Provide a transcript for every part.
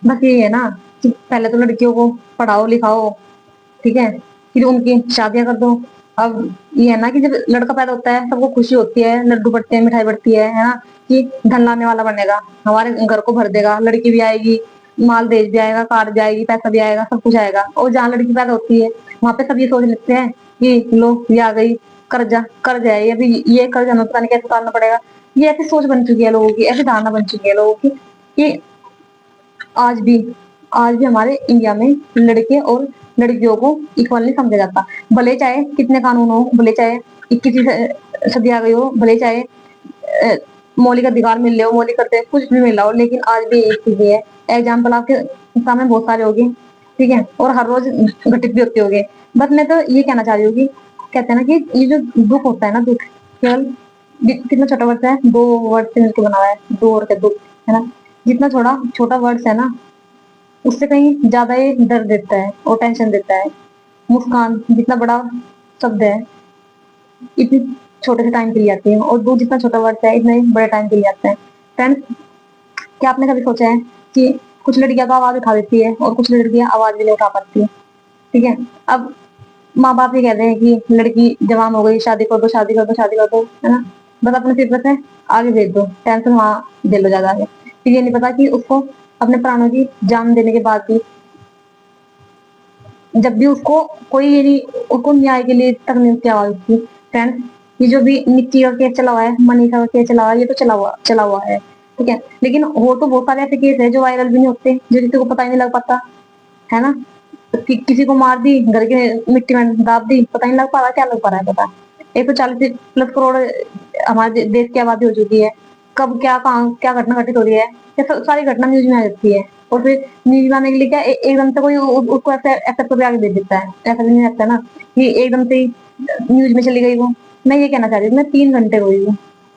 बस ये है ना कि पहले तो लड़कियों को पढ़ाओ लिखाओ, ठीक है, फिर उनकी शादियां कर दो। अब ये है ना कि जब लड़का पैदा होता है सबको खुशी होती है, लड्डू बढ़ते हैं, मिठाई बढ़ती है ना, कि धन लाने वाला बनेगा, हमारे घर को भर देगा, लड़की भी आएगी, माल देश भी आएगा, कार भी आएगी, पैसा भी आएगा, सब कुछ आएगा। और जहाँ लड़की पैदा होती है वहां पे सब ये सोच लेते हैं कि लो ये आ गई, कर्जा कर्ज है, ये अभी ये कर्ज हमें पता नहीं कैसे उतारना पड़ेगा। ये ऐसी सोच बन चुकी है लोगों की, ऐसी धारणा बन चुकी है लोगों की कि आज भी आज भी हमारे इंडिया में लड़के और लड़कियों को इक्वल नहीं समझा जाता। भले चाहे कितने कानून हो, भले चाहे 21वीं सदी आ गई हो, भले चाहे मौलिक अधिकार मिल रहे हो, मौलिक करते कुछ भी मिल रहा हो, लेकिन आज भी एक चीज है, एग्जाम्पल आपके सामने बहुत सारे होंगे, ठीक है, और हर रोज घटित भी होते होंगे। बस मैं तो ये कहना चाह रही हूँ कि कहते हैं ना कि ये जो दुख होता है ना, दुख केवल कितना छोटा वर्ड है, दो वर्ड से मिलकर बना हुआ है, दो वर्ड का दुख, है ना। जितना थोड़ा छोटा वर्ड्स है ना, उससे कहीं ज्यादा ये दर्द देता है और टेंशन देता है। मुस्कान जितना बड़ा शब्द है, इतनी छोटे से टाइम के लिए आती है, और दूध जितना छोटा वर्ड है, इतने बड़े टाइम के लिए आता है। फ्रेंड्स, क्या आपने कभी सोचा है कि कुछ लड़कियां तो आवाज उठा देती है और कुछ लड़कियां आवाज भी नहीं उठा पाती है, ठीक है। अब माँ बाप ये कहते हैं कि लड़की जवान हो गई, शादी कर दो, शादी कर दो, शादी कर दो, है ना। बस अपने सिर पर से आगे भेज दो, टेंशन वहां दे लो ज्यादा आगे। फिर ये नहीं पता कि उसको अपने प्राणों की जान देने के बाद भी, जब भी उसको कोई ये नहीं, उसको न्याय के लिए तक नहीं उसकी आवाज उठती। फ्रेंड्स, ये जो भी निक्की का केस चला हुआ है, मनीषा का केस चला हुआ है, ये तो चला हुआ है, ठीक है। लेकिन हो तो बहुत सारे ऐसे केस है जो वायरल भी नहीं होते, जो किसी को पता ही नहीं लग पाता, है ना। किसी को मार दी, घर के मिट्टी में दाब दी, पता नहीं लग पा रहा, क्या लग पा रहा है पता। 140+ करोड़ हमारे देश की आबादी हो चुकी है। कब क्या कहाँ क्या घटना घटित हो रही है, ये सारी घटना न्यूज में आ जाती है। और फिर न्यूज में आने के लिए क्या एकदम से कोई उसको ऐसे एक्सेप्ट करके आगे दे देता है, ऐसा भी नहीं लगता ना कि एकदम से ही न्यूज में चली गई वो। मैं ये कहना चाह रही हूँ, मैं 3 घंटे रोई हूँ,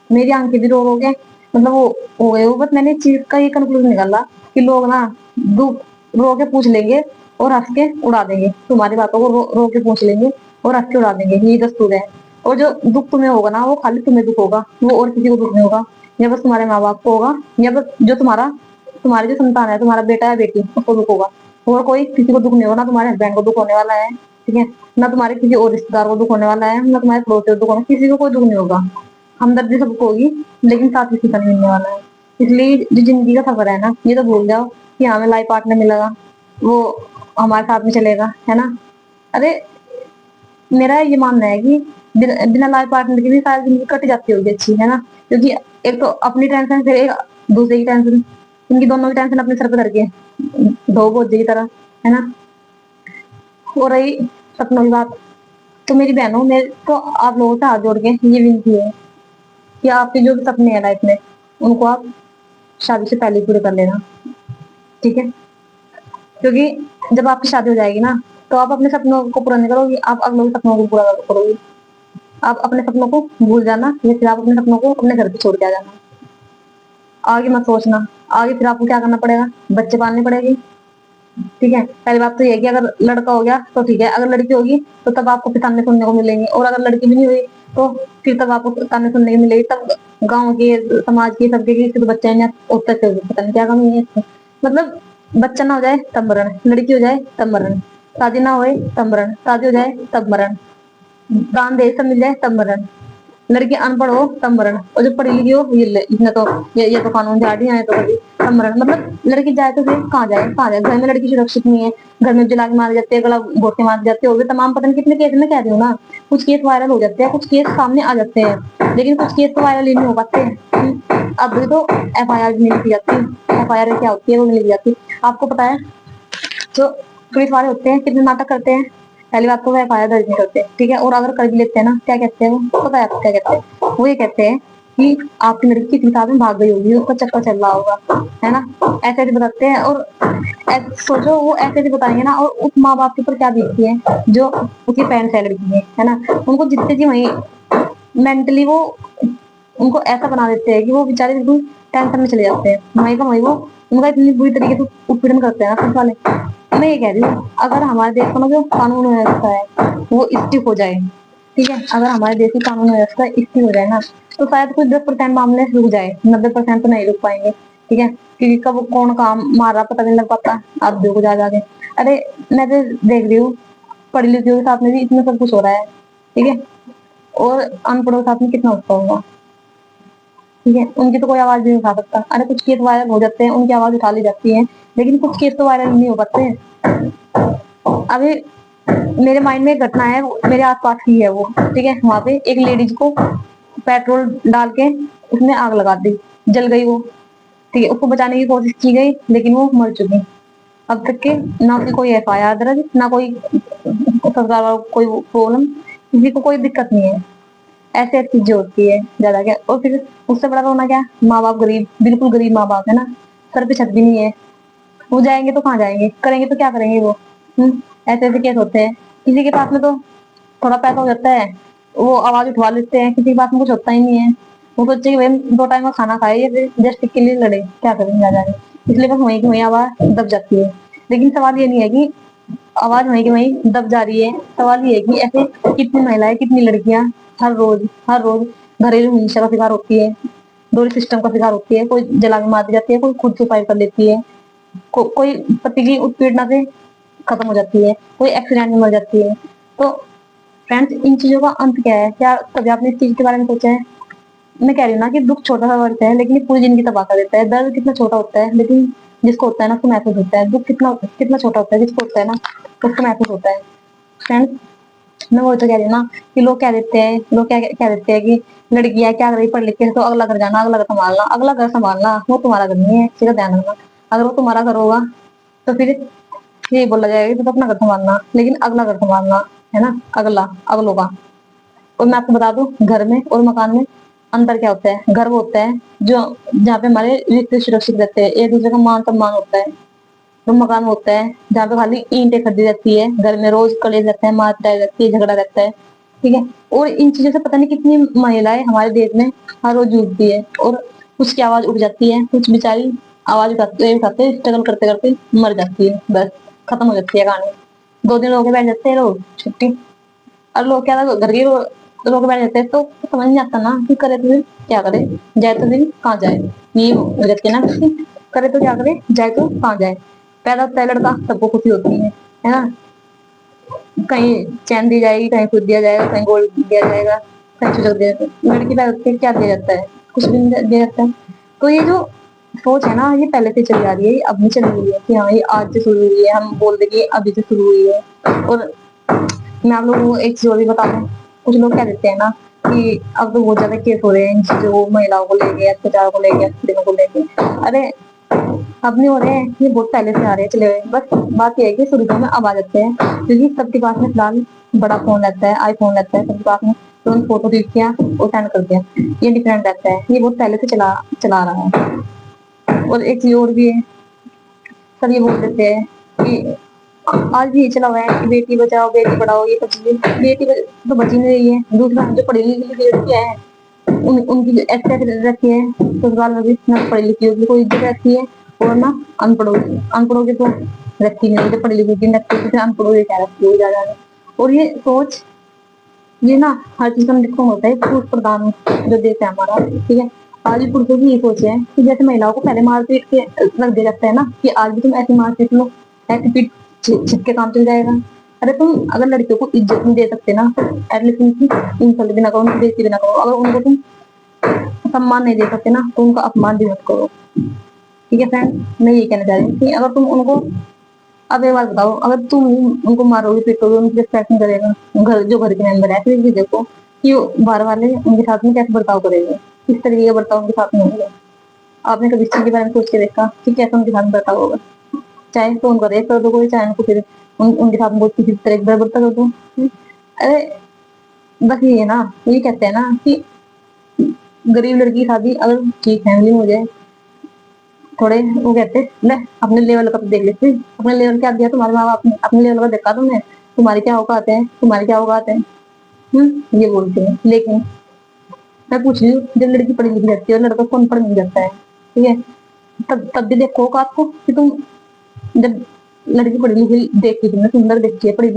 मेरी आंखें भी रो गए, मतलब वो हो गए वो। बस मैंने इस चीज का ये कंक्लूजन निकाला कि लोग ना दुख रो के पूछ लेंगे और हंस के उड़ा देंगे, तुम्हारी बातों को रो के पूछ लेंगे और हंस के उड़ा देंगे, ये दस्तूर है। और जो दुख तुम्हें होगा ना, वो खाली तुम्हें दुख होगा, वो और किसी को दुख नहीं होगा, या बस तुम्हारे माँ बाप को होगा, या बस जो तुम्हारी जो संतान है, तुम्हारा बेटा या बेटी, उसको दुख होगा। और कोई किसी को दुख नहीं होगा, ना तुम्हारे हस्बैंड को दुख होने वाला है, ठीक है, ना तुम्हारे किसी और रिश्तेदार को दुख होने वाला है, ना तुम्हारे पड़ोसी को दुख होगा, किसी को कोई दुख नहीं होगा। हमदर्दी सबको होगी, लेकिन साथ किसी का नहीं मिलने वाला है। इसलिए जो जिंदगी का सफर है ना, ये तो भूल जाओ कि हमें लाइफ पार्टनर मिलेगा, वो हमारे साथ में चलेगा, है ना। अरे, मेरा ये मानना है कि बिना लाइफ पार्टनर के भी सारी जिंदगी कट जाती होगी अच्छी, है ना। क्योंकि एक तो अपनी टेंशन, फिर एक दूसरे की टेंशन, इनकी दोनों की टेंशन अपने सर पे धर के दो बोझ की तरह, है ना। हो रही सपनों की बात, तो मेरी बहनों, मेरे को आप लोगों से हाथ जोड़ के ये विनती है कि आपके जो भी सपने हैं लाइफ में, उनको आप शादी से पहले पूरे कर लेना, ठीक है। क्योंकि जब आपकी शादी हो जाएगी ना, तो आप अपने सपनों को पूरा नहीं करोगी, आप अगलों के सपनों को पूरा करोगी। आप अपने सपनों को भूल जाना, या फिर आप अपने सपनों को अपने घर पे छोड़ के आ जाना। आगे मत सोचना, आगे फिर आपको क्या करना पड़ेगा, बच्चे पालने पड़ेगी, ठीक है। पहली बात तो ये है कि अगर लड़का हो गया तो ठीक है, अगर लड़की होगी तो तब आपको फिर ताने सुनने को मिलेंगे, और अगर लड़की भी नहीं हुई तो फिर तब आपको ताने सुनने को मिलेगी। तब गाँव के, समाज के, सबके की तो बच्चा नहीं होता, पता नहीं क्या कमी है इसमें। मतलब बच्चा ना हो जाए तब मरण, लड़की हो जाए तब मरण, शादी ना होए तब मरण, शादी हो जाए तब मरण, दान दे सब मिल जाए तब मरण, लड़की अनपढ़ हो तब मरण, और जो पढ़ी लिखी हो इसने तो ये तो कानून झाड़ दिया है, तो कभी तब मरण। मतलब लड़की जाए तो फिर कहाँ जाए, कहाँ जाए, घर में लड़की सुरक्षित नहीं है, घर में जला के मारे जाते हैं, गला घोट के मारे जाते हैं, और भी तमाम पता नहीं कितने केस में कह रही हूँ ना। कुछ केस वायरल हो जाते हैं, कुछ केस सामने आ जाते हैं, लेकिन कुछ केस तो वायरल ही नहीं हो पाते। अब भी तो FIR भी नहीं लिखी जाती, FIR क्या होती है वो नहीं लिखी जाती। आपको पता है जो पुलिस वाले होते हैं कितने नाटक करते हैं, पहली बात तो वो FIR दर्ज नहीं करते, ठीक है। और अगर कर भी लेते हैं ना, क्या कहते हैं वो, पता है आपको क्या कहते हैं, वो ये कहते हैं कि आपकी लड़की किसी साथ में भाग गई होगी, उसका चक्कर चल रहा होगा, है ना। ऐसे ऐसे बताते हैं, और सोचो वो ऐसे ऐसे बताएंगे ना, और उस माँ बाप के ऊपर क्या बीतती है जो उसकी पेरेंट्स है लड़की है ना। उनको जितने जी वही मेंटली वो उनको ऐसा बना देते हैं कि वो बेचारे बिल्कुल टेंशन में चले जाते हैं, वहीं का वहीं वो उनका इतनी बुरी तरीके से उत्पीड़न करते हैं ना पुलिस वाले। मैं ये कह रही हूँ, अगर हमारे देश का ना जो कानून व्यवस्था है वो स्टिक हो जाए, ठीक है, अगर हमारे देश की कानून व्यवस्था स्टिक हो जाए ना, तो शायद कुछ 10% मामले रुक जाए, 90% तो नहीं रुक पाएंगे। ठीक है, क्योंकि कब कौन काम मार रहा पता नहीं लग पाता, आप देखो जा जाके। अरे मैं तो देख रही हूँ, पढ़ी लिखी के साथ में भी इतना सब कुछ हो रहा है, ठीक है, और अनपढ़ों के साथ में कितना होता होगा, ठीक है, उनकी तो कोई आवाज नहीं उठा सकता। अरे कुछ केस वायरल हो जाते हैं, उनकी आवाज उठा ली जाती है, लेकिन कुछ केस तो वायरल नहीं हो पाते हैं। अभी मेरे माइंड में एक घटना है, मेरे आसपास की है वो, ठीक है, वहां पे एक लेडीज को पेट्रोल डाल के उसने आग लगा दी, जल गई वो, ठीक है, उसको बचाने की कोशिश की गई लेकिन वो मर चुकी। अब तक के ना उसकी कोई एफआईआर दर्ज, ना कोई सरकार वालों को कोई प्रॉब्लम, किसी को कोई दिक्कत नहीं है। ऐसे ऐसी चीजें होती है ज्यादा क्या, और फिर उससे बड़ा रोना क्या, माँ बाप गरीब, बिल्कुल गरीब माँ बाप है ना, सर पे छत भी नहीं है, वो जाएंगे तो कहाँ जाएंगे, करेंगे तो क्या करेंगे वो। ऐसे ऐसे केस होते हैं। किसी के पास में तो थोड़ा पैसा हो जाता है, वो आवाज उठवा लेते हैं, किसी के पास में कुछ होता ही नहीं है, वो सोचे कि भाई 2 टाइम का खाना खाए या फिर जस्ट के लिए लड़े, क्या करेंगे आ जाए, इसलिए बस वहीं की वहीं आवाज दब जाती है। लेकिन सवाल ये नहीं है कि आवाज वहीं की वहीं दब जा रही है, सवाल ये है कि ऐसे कितनी महिलाएं, कितनी लड़कियां हर रोज घरेलू हिंसा का शिकार होती है, डोरी सिस्टम का शिकार होती है, कोई जला के मार दी जाती है, कोई खुद सुसाइड कर लेती है, कोई पति की उत्पीड़ना से खत्म हो जाती है, कोई एक्सीडेंट में मर जाती है। तो फ्रेंड्स, इन चीजों का अंत क्या है, क्या कभी आपने इस चीज के बारे में सोचा है? मैं कह रही हूँ ना कि दुख छोटा सा वर्ष है लेकिन ये पूरी जिंदगी तबाह कर देता है। दर्द कितना छोटा होता है लेकिन जिसको होता है ना उसको महसूस होता है। दुख कितना कितना छोटा होता है, जिसको होता है ना उसको महसूस होता है। फ्रेंड्स, मैं वो तो कह रही हूँ ना कि लोग क्या कह देते हैं कि लड़की है, क्या कर रही, पढ़ लिख के तो अगला घर जाना, अगला घर संभालना, अगला घर संभालना वो तुम्हारा घर नहीं है, इसका ध्यान रखना। अगर वो तुम्हारा घर होगा तो फिर यही बोला जाएगा कि तुम अपना घर संभालना, लेकिन अगला घर संभालना है ना, अगलों का। और मैं आपको बता दूं, घर में और मकान में अंतर क्या होता है। घर वो होता है जो जहाँ पे हमारे रिश्ते सुरक्षित रहते हैं, एक दूसरे का मान सम्मान होता है। तो मकान वो होता है जहाँ पे खाली ईंटें खड़ी रहती है, घर में रोज कलेश रहता है, मार पिटाई रहती है, झगड़ा रहता है, ठीक है। और इन चीजों से पता नहीं कितनी महिलाएं हमारे देश में हर रोज जूझती है, और उसकी आवाज उठ जाती है, कुछ बेचारी आवाज उठाते उठाते स्ट्रगल करते करते मर जाती है, बस खत्म हो जाती है कहानी। 2 दिन रोके बैठ जाते हैं लोग, छुट्टी। और लोग क्या घर के लोग बैठ जाते हैं, तो समझ नहीं आता ना कि करे तो फिर क्या करे, जाए तो फिर कहाँ जाए। ये हो जाती है ना खुशी, करे तो क्या करे, जाए तो कहाँ जाए। पैदा होता है लड़का, सबको खुशी होती है ना, कहीं चैन दी जाएगी, कहीं खुद दिया जाएगा, कहीं गोल्ड दिया जाएगा, कहीं चुचक दिया जाएगा। लड़की पैदा होती है, क्या दिया जाता है, कुछ भी नहीं दिया जाता है। तो ये जो सोच है ना, ये पहले से चली आ रही है, ये अब नहीं चली हुई है कि हाँ ये आज से शुरू हुई है, हम बोल दे कि अभी से शुरू हुई है। और मैं आप लोगों को एक चीज और भी बता दूं, कुछ लोग कह देते हैं ना कि अब तो बहुत ज्यादा केस हो रहे हैं इन चीजों को, महिलाओं को लेके, अत्याचार को लेके, स्त्रियों को लेके। अरे अब नहीं हो रहे हैं, ये बहुत पहले से आ रहे हैं चले हुए। बस बात यह है कि सुर्खियों में अब आ जाते हैं क्योंकि सबके पास में फिलहाल बड़ा फोन रहता है, आईफोन रहता है सबके पास में, तुरंत फोटो क्लिक किया और सेंड कर दिया। ये डिफरेंट रहता है, ये बहुत पहले से चला चला रहा है। और एक चीज और भी है, सब ये बोल देते हैं कि आज भी ये चला हुआ है कि बेटी बचाओ बेटी पढ़ाओ, ये सब चीजें। तो बची नहीं रही है। दूसरा, जो पढ़ी लिखी लड़कियां हैं उनकी जो एक्सेस रखी है ससुराल में भी, ना पढ़ी लिखी होगी कोई इज्जत रहती है और ना अनपढ़ों की तो रखती नहीं, जो पढ़ी लिखी की रखती है, तो अनपढ़ों की क्या रखती है ज्यादा। और ये सोच, ये ना हर चीज का देखो होता है पुरुष प्रधान जो देश है हमारा, ठीक है। आज भी पुरुषों की ये सोच है कि जैसे महिलाओं को पहले मार पीट के रख दिया जाता है ना, कि आज भी तुम ऐसी मार पीट लो, ऐसी पीट छिप के काम चल जाएगा। अरे तुम अगर लड़कियों को इज्जत नहीं दे सकते ना, तो एटलीस्ट उनकी इंसल्ट भी ना करो, उनकी बेइज्जती भी ना करो। अगर उनको तुम सम्मान नहीं दे सकते ना, तो उनका अपमान भी मत करो, ठीक है फ्रेंड। मैं यही कहना चाह रही हूँ कि अगर तुम उनको, अब एक बात बताओ, अगर तुम उनको मारोगे पीटोगे, उनकी रिस्पेक्ट नहीं करेगा, घर जो घर के मेंबर है, फिर भी देखो कि बाहर वाले उनके साथ में कैसे बर्ताव करेंगे, किस तरीके का बर्ताव उनके साथ में होगा। आपने कभी इस चीज के बारे में सोच के देखा कि कैसे उनके साथ बर्ताव होगा? चाहे तो उनका रेप कर दो कोई, चाहे उनको फिर उनके साथ बहुत किसी तरह का बर्ताव कर दो। अरे बस ये है ना, ये कहते हैं ना कि गरीब लड़की की शादी अगर ठीक फैमिली में हो जाए, थोड़े वो कहते ले अपने लेवल का तो देख लेते, अपने लेवल क्या दिया तुम्हारे माँ बाप ने, अपने लेवल का देखा तुमने, तुम्हारी क्या औकात है, तुम्हारी क्या औकात है, ये बोलते हैं। लेकिन मैं पूछ रही हूँ, जब लड़की पढ़ी लिखी रहती है और लड़का कौन पढ़ नहीं जाता है, ठीक है, तब भी देखो औकात को कि तुम, जब लड़की पढ़ी लिखी देखी, तुमने सुंदर देखी है, पढ़ी